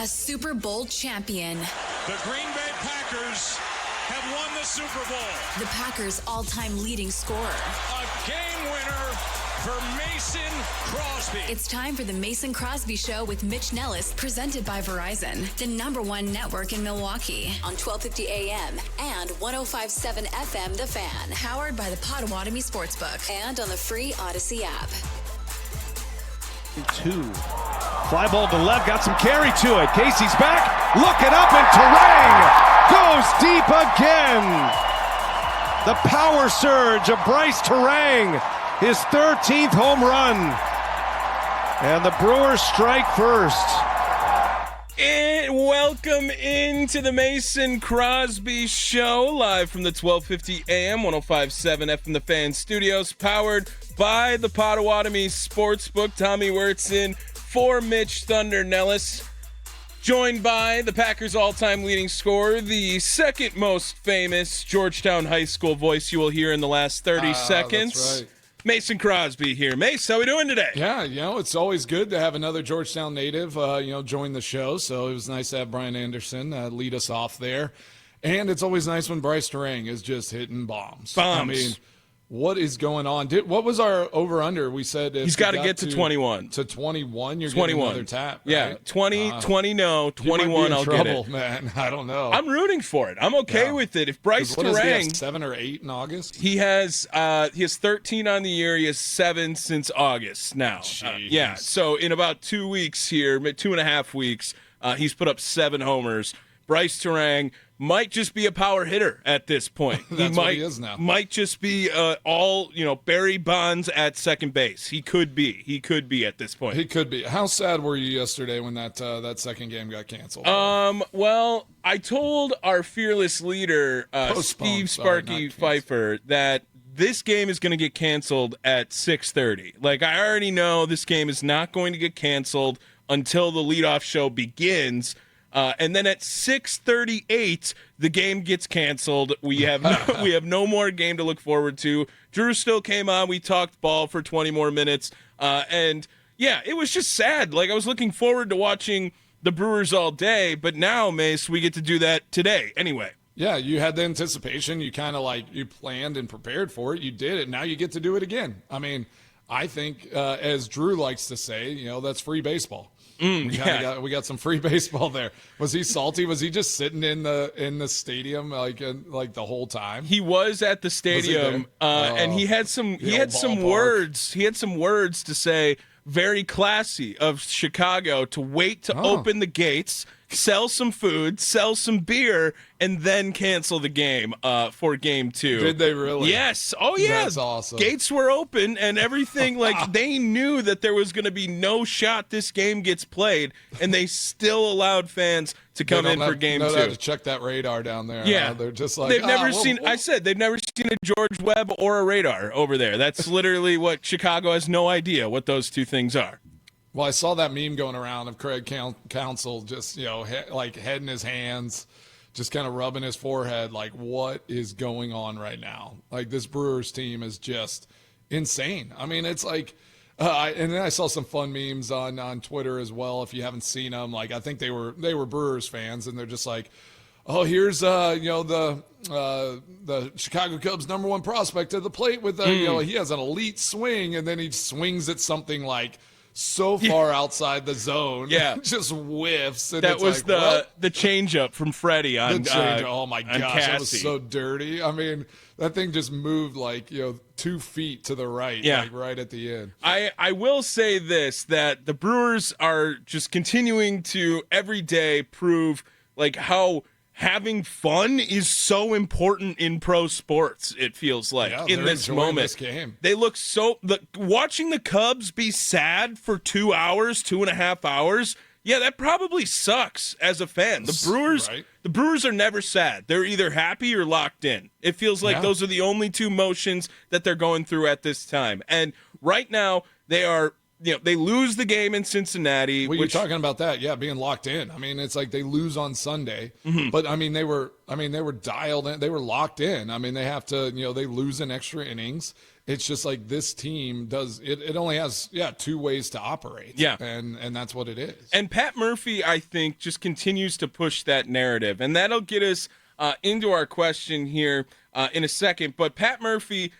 A Super Bowl champion. The Green Bay Packers have won the Super Bowl. The Packers' all-time leading scorer. A game winner for Mason Crosby. It's time for the Mason Crosby Show with Mitch Nellis, presented by Verizon, the #1 network in Milwaukee, on 1250 AM and 105.7 FM The Fan, powered by the Potawatomi Sportsbook, and on the free Odyssey app. 2. Fly ball to left, got some carry to it. Casey's back, looking up, and Terang goes deep again. The power surge of Bryce Terang, his 13th home run. And the Brewers strike first. And welcome into the Mason Crosby Show, live from the 1250 AM, 105.7 FM The Fan Studios, powered by the Potawatomi Sportsbook. Tommy Wurtson for Mitch Thunder Nellis, joined by the Packers' all-time leading scorer, the second most famous Georgetown High School voice you will hear in the last 30 seconds. That's right. Mason Crosby here. Mace, how we doing today? Yeah, it's always good to have another Georgetown native, join the show. So it was nice to have Brian Anderson lead us off there. And it's always nice when Bryce Terang is just hitting bombs. Bombs. I mean, what is going on? What was our over-under? We said he's got to get to 21. To 21, you're 21. getting another tap, right? Yeah, 20 no, 21 I'll trouble, get it. Man, I don't know. I'm rooting for it. I'm okay with it. If Bryce What does he have, Terang, 7 or 8 in August? he has 13 on the year. He has 7 since August now. Yeah, so in about 2 weeks here, 2.5 weeks, he's put up 7 homers. Bryce Terang might just be a power hitter at this point. That's what he is now. Might just be Barry Bonds at second base. He could be. He could be at this point. He could be. How sad were you yesterday when that second game got canceled? Well, I told our fearless leader, Steve Sparky Pfeiffer, that this game is going to get canceled at 6:30. Like, I already know this game is not going to get canceled until the leadoff show begins. And then at 6:38, the game gets canceled. We have no more game to look forward to. Drew still came on. We talked ball for 20 more minutes. And, yeah, it was just sad. Like, I was looking forward to watching the Brewers all day. But now, Mace, we get to do that today anyway. Yeah, you had the anticipation. You kind of you planned and prepared for it. You did it. Now you get to do it again. I mean, I think, as Drew likes to say, that's free baseball. We got some free baseball there. Was he salty? Was he just sitting in the stadium like the whole time? He was at the stadium, and he had some words. He had some words to say, very classy of Chicago, to wait to open the gates, sell some food, sell some beer, and then cancel the game for game 2. Did they really? Yes. Oh, yeah. That's awesome. Gates were open and everything. Like, they knew that there was going to be no shot this game gets played, and they still allowed fans to come in for game 2. They have to check that radar down there. Yeah. They're just like, they've never seen. I said they've never seen a George Webb or a radar over there. That's literally what Chicago has no idea what those two things are. Well, I saw that meme going around of Craig Counsell just, head in his hands, just kind of rubbing his forehead, like, what is going on right now? Like, this Brewers team is just insane. I mean, it's like, and then I saw some fun memes on Twitter as well. If you haven't seen them, like, I think they were Brewers fans, and they're just like, oh, here's the Chicago Cubs' #1 prospect at the plate with he has an elite swing, and then he swings at something like so far outside the zone, just whiffs. And that was the changeup from Freddie on. Oh my gosh, that was so dirty. I mean, that thing just moved 2 feet to the right, right at the end. I will say this, that the Brewers are just continuing to every day prove how having fun is so important in pro sports, it feels like, in this moment. This game. They look watching the Cubs be sad for 2 hours, 2.5 hours, that probably sucks as a fan. The Brewers are never sad. They're either happy or locked in. It feels like those are the only two motions that they're going through at this time. And right now, they are they lose the game in Cincinnati. Well, you're talking about that, being locked in. I mean, it's like they lose on Sunday, but I mean, they were dialed in, they were locked in. I mean, they have to, they lose in extra innings, It's just like this team does it. It only has two ways to operate. Yeah, and that's what it is. And Pat Murphy, I think, just continues to push that narrative, and that'll get us into our question here in a second. But Pat Murphy,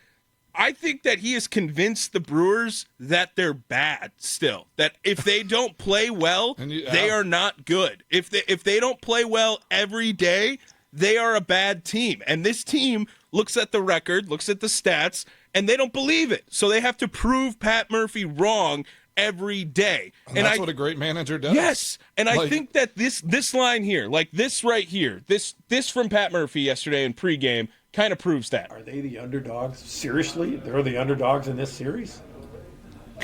I think that he has convinced the Brewers that they're bad still. That if they don't play well, they are not good. If they don't play well every day, they are a bad team. And this team looks at the record, looks at the stats, and they don't believe it. So they have to prove Pat Murphy wrong every day. And that's what a great manager does. Yes. And I think that this line here, like this right here, this from Pat Murphy yesterday in pregame, kind of proves that. Are they the underdogs? Seriously? They're the underdogs in this series?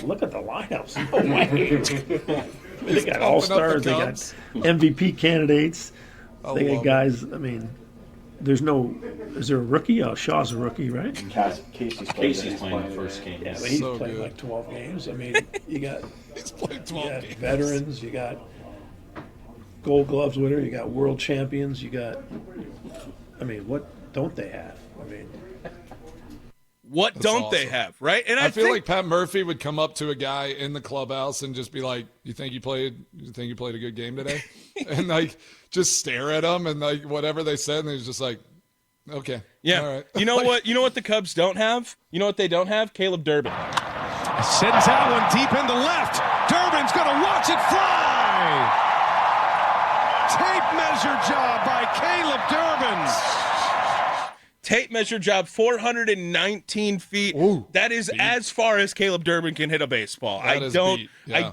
Look at the lineups. No way. They got all-stars. They got MVP candidates. They got guys, I mean, is there a rookie? Oh, Shaw's a rookie, right? Casey's playing the first game. Yeah, but he's played like 12 games. I mean, you got, he's played 12 games. Veterans, you got Gold Gloves winner, you got world champions, you got, I mean, what don't they have? I mean, what don't they have, right? And I feel like Pat Murphy would come up to a guy in the clubhouse and just be like, "You think you played a good game today?" And like just stare at him and like whatever they said, and he's just like, "Okay, yeah." all right." You know what? You know what the Cubs don't have? You know what they don't have? Caleb Durbin. Sends that one deep into left. Durbin's gonna watch it fly. Tape measure job by Caleb Durbin. Tape measure job, 419 feet. Ooh, that is as far as Caleb Durbin can hit a baseball. I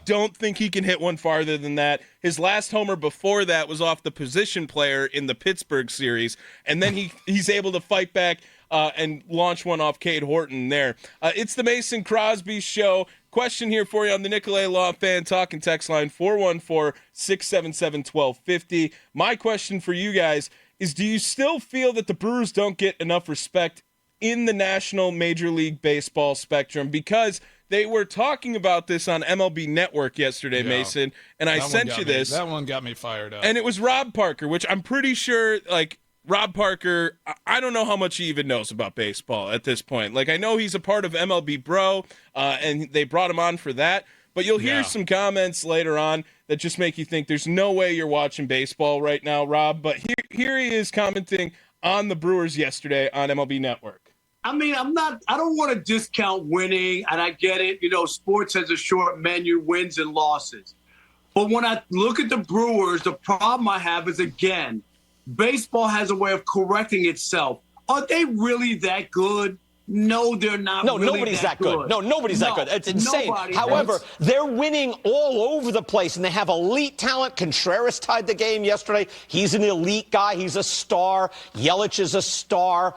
don't think he can hit one farther than that. His last homer before that was off the position player in the Pittsburgh series, and then he's able to fight back and launch one off Cade Horton there. It's the Mason Crosby Show. Question here for you on the Nicolay Law Fan Talk and Text line 414-677-1250. My question for you guys is, do you still feel that the Brewers don't get enough respect in the National Major League Baseball spectrum? Because they were talking about this on MLB Network yesterday, Mason, and I sent you this. That one got me fired up. And it was Rob Parker, which I'm pretty sure, like, Rob Parker, I don't know how much he even knows about baseball at this point. Like, I know he's a part of MLB Bro, and they brought him on for that. But you'll hear some comments later on that just make you think there's no way you're watching baseball right now, Rob. But here he is commenting on the Brewers yesterday on MLB Network. I mean, I don't want to discount winning, and I get it. You know, sports has a short menu, wins and losses. But when I look at the Brewers, the problem I have is, again, baseball has a way of correcting itself. Are they really that good? No, they're not. No, really nobody's that good. No, nobody's that good. It's insane. However, they're winning all over the place, and they have elite talent. Contreras tied the game yesterday. He's an elite guy. He's a star. Yelich is a star.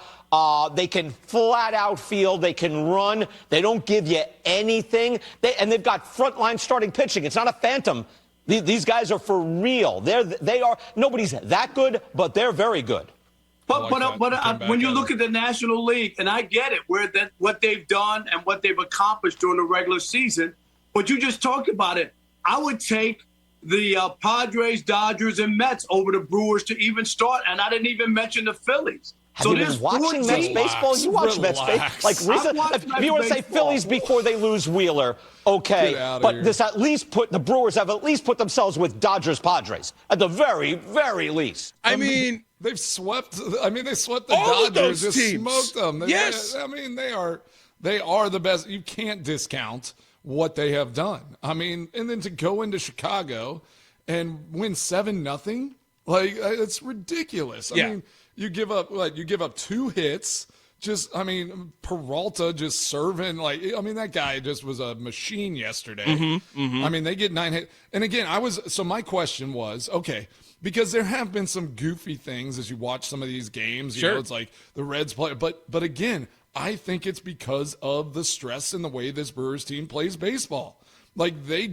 They can flat out field. They can run. They don't give you anything. And they've got frontline starting pitching. It's not a phantom. These guys are for real. They are. Nobody's that good, but they're very good. But when you look at the National League, and I get it, what they've done and what they've accomplished during the regular season, but you just talked about it. I would take the Padres, Dodgers, and Mets over the Brewers to even start, and I didn't even mention the Phillies. Have you been watching Mets baseball? You watch Mets baseball. Like if you want to say Phillies before they lose Wheeler, okay. But this at least the Brewers have at least put themselves with Dodgers, Padres at the very, very least. I mean, they swept the Dodgers, just smoked them. Yes. I mean, they are the best. You can't discount what they have done. I mean, and then to go into Chicago and win 7-0, like it's ridiculous. I mean, you give up 2 hits. Peralta just serving that guy just was a machine yesterday. I mean, they get 9 hits. And again, my question was, okay, because there have been some goofy things as you watch some of these games. You know, it's like the Reds play. But again, I think it's because of the stress and the way this Brewers team plays baseball. Like they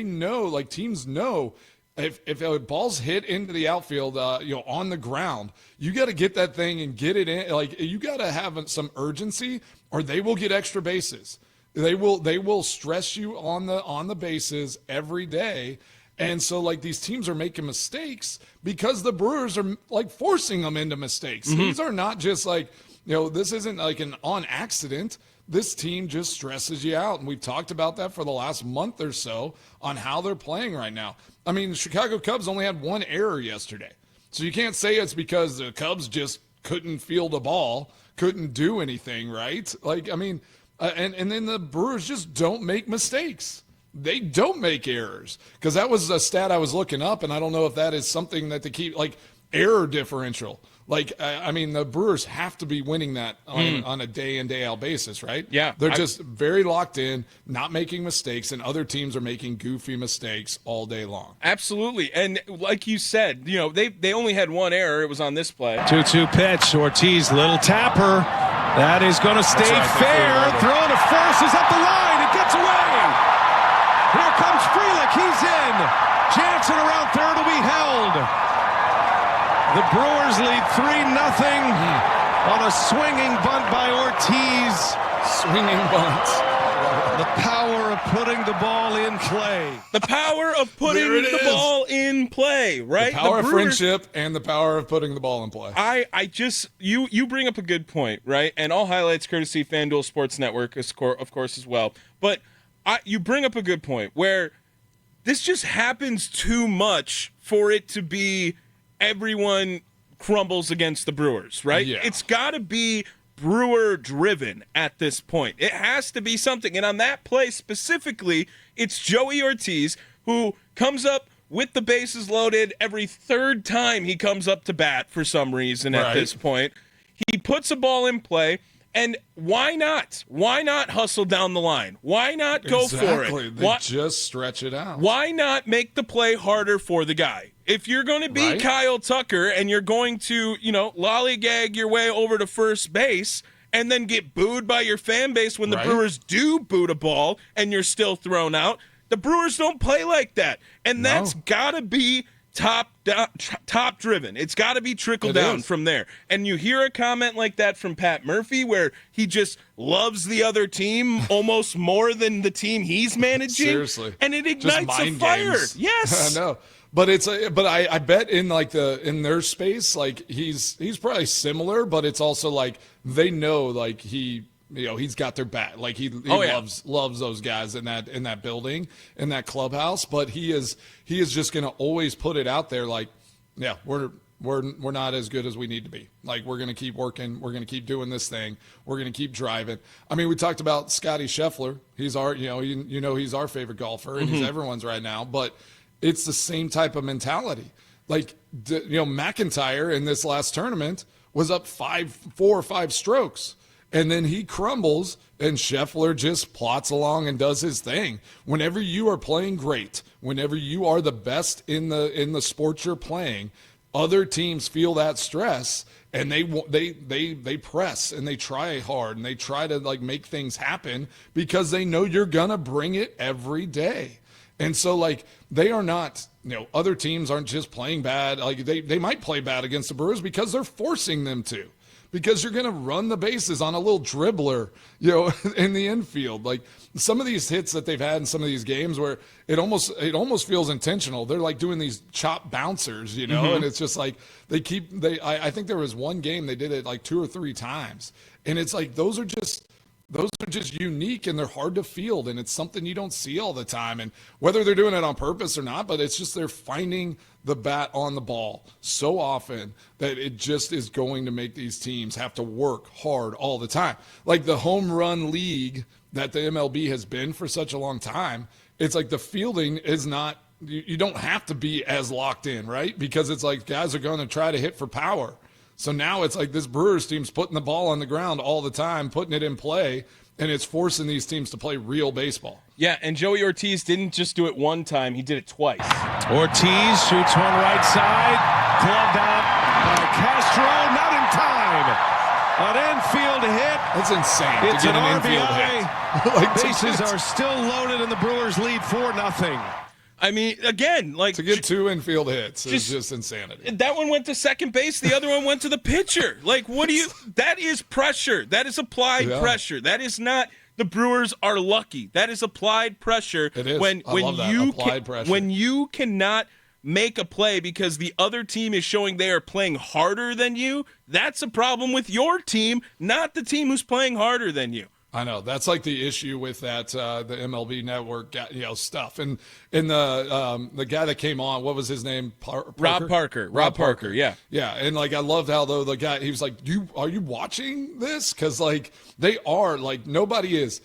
know, like teams know, if a ball's hit into the outfield, on the ground, you got to get that thing and get it in. Like you got to have some urgency, or they will get extra bases. They will stress you on the bases every day. And so, like, these teams are making mistakes because the Brewers are, like, forcing them into mistakes. These are not just, like, this isn't, like, an on accident. this team just stresses you out. And we've talked about that for the last month or so on how they're playing right now. I mean, the Chicago Cubs only had one error yesterday. So you can't say it's because the Cubs just couldn't field a ball, couldn't do anything, right? Like, I mean, and then the Brewers just don't make mistakes. They don't make errors, because that was a stat I was looking up, and I don't know if that is something that they keep, like error differential. Like, I mean, the Brewers have to be winning that on a day in, day out basis, right? Yeah. They're just very locked in, not making mistakes, and other teams are making goofy mistakes all day long. Absolutely. And like you said, you know, they only had one error. It was on this play. 2-2 pitch. Ortiz, little tapper. That is going to stay fair. Throwing to first is up the line. It gets away. Here comes Frelick. He's in. Jansen around third will be held. The Brewers lead 3-0 on a swinging bunt by Ortiz. Swinging bunt. The power of putting the ball in play. The power of putting the ball in play, right? The power of friendship and the power of putting the ball in play. I just, you bring up a good point, right? And all highlights courtesy FanDuel Sports Network, of course, as well. But you bring up a good point where this just happens too much for it to be everyone crumbles against the Brewers, right? Yeah. It's got to be Brewer-driven at this point. It has to be something. And on that play specifically, it's Joey Ortiz who comes up with the bases loaded every third time he comes up to bat for some reason at this point. He puts a ball in play. And why not? Why not hustle down the line? Why not go for it? They just stretch it out. Why not make the play harder for the guy? If you're going to be Kyle Tucker and you're going to, lollygag your way over to first base and then get booed by your fan base when the Brewers do boot a ball and you're still thrown out, the Brewers don't play like that. And that's got to be top driven. It's got to be trickle down from there. And you hear a comment like that from Pat Murphy where he just loves the other team almost more than the team he's managing. Seriously. And it ignites a fire. Games. Yes. I know. But I bet in in their space, like he's probably similar, but it's also like they know like he's got their back. Like he loves those guys in that building, in that clubhouse. But he is just going to always put it out there. Like, yeah, we're not as good as we need to be. Like, we're going to keep working. We're going to keep doing this thing. We're going to keep driving. I mean, we talked about Scotty Scheffler. He's our, he's our favorite golfer, and he's everyone's right now. But it's the same type of mentality. Like, McIntyre in this last tournament was up 4 or 5 strokes. And then he crumbles, and Scheffler just plots along and does his thing. Whenever you are playing great, whenever you are the best in the sport you're playing, other teams feel that stress, and they press and they try hard and they try to like make things happen because they know you're gonna bring it every day. And so like they are not, other teams aren't just playing bad. Like they might play bad against the Brewers because they're forcing them to. Because you're going to run the bases on a little dribbler, in the infield. Like some of these hits that they've had in some of these games where it almost feels intentional. They're like doing these chop bouncers, and it's just like I think there was one game they did it like 2 or 3 times. And it's like those are just unique, and they're hard to field, and it's something you don't see all the time. And whether they're doing it on purpose or not, but it's just they're finding the bat on the ball so often that it just is going to make these teams have to work hard all the time. Like the home run league that the MLB has been for such a long time, it's like the fielding is not, you don't have to be as locked in, right? Because it's like guys are going to try to hit for power. So now it's like this Brewers team's putting the ball on the ground all the time, putting it in play, and it's forcing these teams to play real baseball. Yeah, and Joey Ortiz didn't just do it one time, he did it twice. Ortiz shoots one right side, clubbed out by Castro, not in time. An infield hit. That's insane. It's to get an infield RBI. Like, bases are still loaded, and the Brewers lead 4-0. I mean, again, like to get 2 infield hits is just insanity. That one went to second base. The other one went to the pitcher. Like, that is pressure. That is applied pressure. That is not the Brewers are lucky. That is applied pressure. It is. When you cannot make a play because the other team is showing they are playing harder than you, that's a problem with your team, not the team who's playing harder than you. I know that's like the issue with that the MLB Network stuff, and the guy that came on, what was his name? Rob Parker, yeah, and like I loved how though the guy, he was like, are you watching this? Because like they are like nobody is.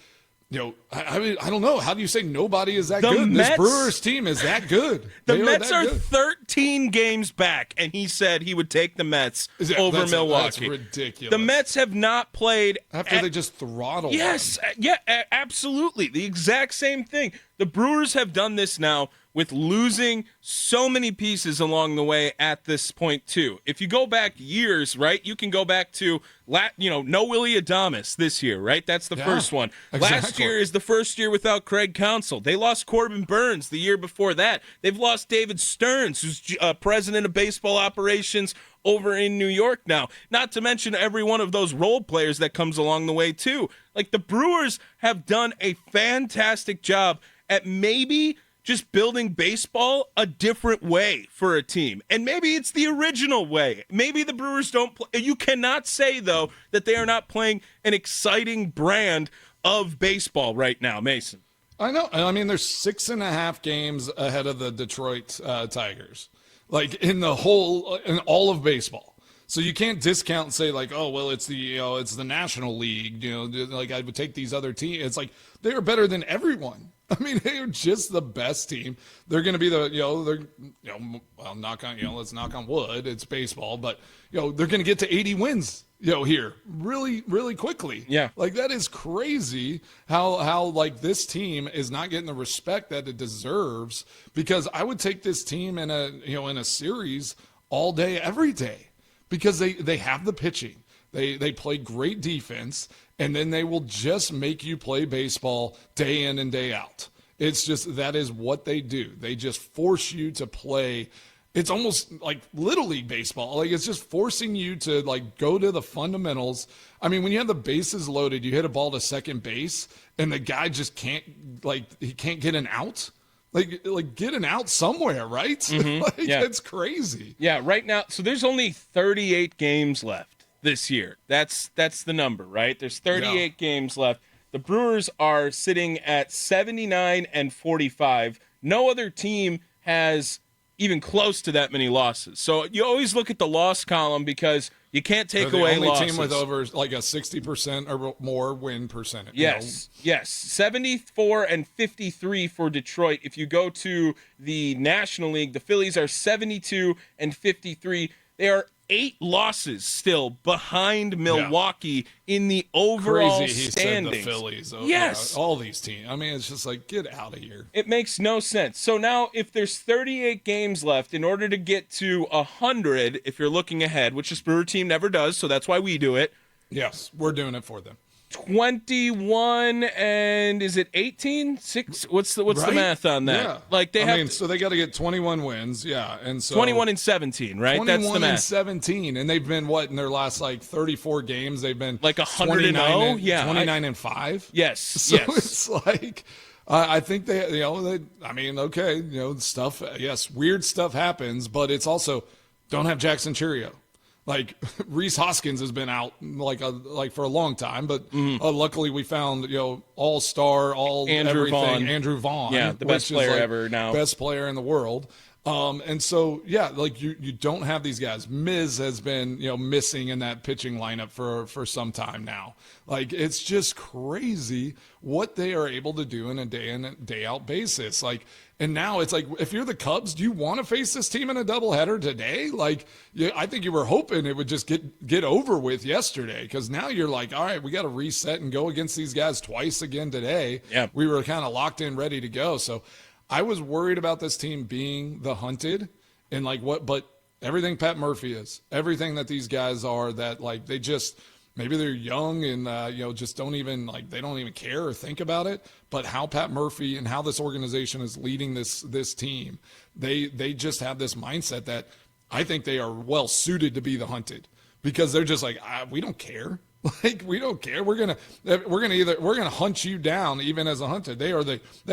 I mean, I don't know. How do you say nobody is that good? This Brewers team is that good. The Mets are 13 games back, and he said he would take the Mets over Milwaukee. That's ridiculous. The Mets have not played after they just throttled. Yes, yeah, absolutely. The exact same thing. The Brewers have done this now with losing so many pieces along the way at this point, too. If you go back years, right, you can go back to, no Willie Adames this year, right? That's the first one. Exactly. Last year is the first year without Craig Counsell. They lost Corbin Burns the year before that. They've lost David Stearns, who's president of baseball operations over in New York now. Not to mention every one of those role players that comes along the way, too. Like, the Brewers have done a fantastic job at maybe just building baseball a different way for a team. And maybe it's the original way. Maybe the Brewers don't play. You cannot say, though, that they are not playing an exciting brand of baseball right now, Mason. I know. I mean, there's 6.5 games ahead of the Detroit Tigers, like in all of baseball. So you can't discount and say like, oh, well, it's the National League, like I would take these other teams. It's like they are better than everyone. I mean, they are just the best team. They're going to be well, let's knock on wood. It's baseball, but they're going to get to 80 wins, here really, really quickly. Yeah. Like that is crazy how like this team is not getting the respect that it deserves, because I would take this team in a series all day, every day, because they have the pitching. They play great defense, and then they will just make you play baseball day in and day out. It's just that is what they do. They just force you to play. It's almost like Little League baseball. Like it's just forcing you to like go to the fundamentals. I mean, when you have the bases loaded, you hit a ball to second base, and the guy just can't get an out. Like get an out somewhere, right? Mm-hmm. Yeah. It's crazy. Yeah, right now. So there's only 38 games left this year. That's the number, right? There's 38 games left. The Brewers are sitting at 79 and 45. No other team has even close to that many losses. So you always look at the loss column because you can't take away losses. The only team with over like a 60% or more win percentage. Yes. 74 and 53 for Detroit. If you go to the National League, the Phillies are 72 and 53. They are 8 losses still behind Milwaukee in the overall crazy he standings. Said the Phillies. Yes. All these teams. I mean, it's just like, get out of here. It makes no sense. So now if there's 38 games left, in order to get to 100, if you're looking ahead, which this Brewer team never does, so that's why we do it. Yes, we're doing it for them. 21 and is it 18? 6? What's the math on that? Yeah. Like so they got to get 21 wins, and so 21 and 17, right? 21 That's the math. And 17, and they've been in their last like 34 games they've been like 100-0, 29 and 5. Yes, so yes. It's like I think stuff. Yes, weird stuff happens, but it's also don't have Jackson Cheerio. Like Reese Hoskins has been out for a long time, but luckily we found all-star, Andrew everything. Vaughn. Andrew Vaughn, the best player ever now, best player in the world. And so you don't have these guys. Miz has been missing in that pitching lineup for some time now. Like it's just crazy what they are able to do in a day in and day out basis. Like. And now it's like, if you're the Cubs, do you want to face this team in a doubleheader today? Like, I think you were hoping it would just get over with yesterday, because now you're like, all right, we got to reset and go against these guys twice again today. Yeah. We were kind of locked in, ready to go. So I was worried about this team being the hunted and but everything Pat Murphy is, everything that these guys are, that like they just – maybe they're young and just don't even they don't even care or think about it. But how Pat Murphy and how this organization is leading this team, they just have this mindset that I think they are well suited to be the hunted, because they're just like, we don't care. Like we don't care. We're gonna hunt you down even as a hunted. They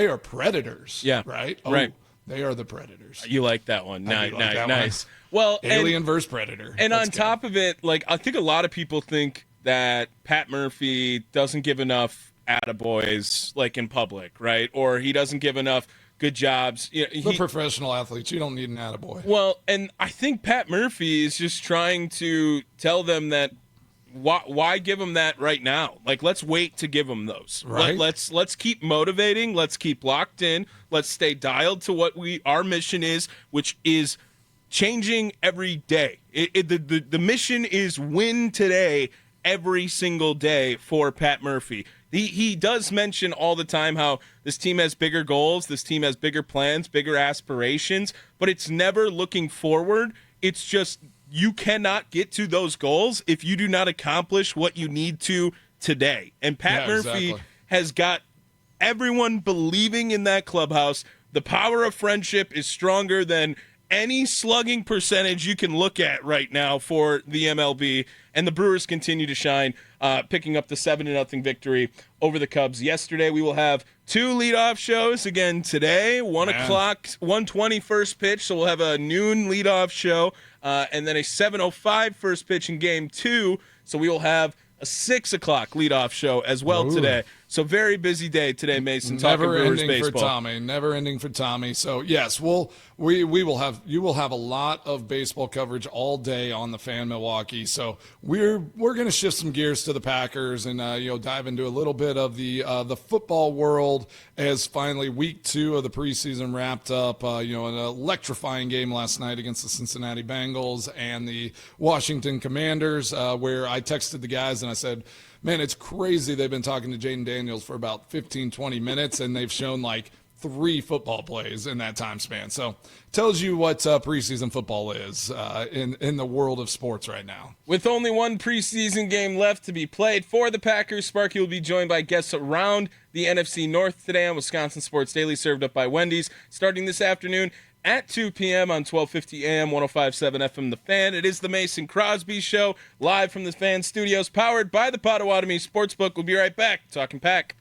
are predators. Yeah. Right. Right. They are the predators. You like that one? Nice. That nice. One. Well, Alien versus Predator. And on top of it, I think a lot of people think that Pat Murphy doesn't give enough attaboys, like in public, right? Or he doesn't give enough good jobs. The professional athletes, you don't need an attaboy. Well, and I think Pat Murphy is just trying to tell them that why give them that right now? Like, let's wait to give them those. Right. Let's keep motivating. Let's keep locked in. Let's stay dialed to what our mission is, which is changing every day. The mission is win today every single day for Pat Murphy. He does mention all the time how this team has bigger goals, this team has bigger plans, bigger aspirations, but it's never looking forward. It's just you cannot get to those goals if you do not accomplish what you need to today. And Pat Murphy has got everyone believing in that clubhouse. The power of friendship is stronger than any slugging percentage you can look at right now for the MLB. And the Brewers continue to shine, picking up the 7-0 victory over the Cubs yesterday. We will have 2 leadoff shows again today, 1 o'clock, 1:20 first pitch. So we'll have a noon leadoff show, and then a 7:05 first pitch in game 2. So we will have a 6 o'clock leadoff show as well today. So very busy day today, Mason. Talking Brewers baseball. Never ending for Tommy. So yes, we will have a lot of baseball coverage all day on the Fan Milwaukee. So we're going to shift some gears to the Packers and dive into a little bit of the football world as finally week 2 of the preseason wrapped up. An electrifying game last night against the Cincinnati Bengals and the Washington Commanders, where I texted the guys and I said, man, it's crazy. They've been talking to Jaden Daniels for about 15, 20 minutes, and they've shown like 3 football plays in that time span. So tells you what preseason football is in the world of sports right now. With only 1 preseason game left to be played for the Packers, Sparky will be joined by guests around the NFC North today on Wisconsin Sports Daily, served up by Wendy's, starting this afternoon at 2 p.m. on 1250 AM, 105.7 FM, The Fan. It is the Mason Crosby Show, live from the Fan Studios, powered by the Potawatomi Sportsbook. We'll be right back, talking Pack.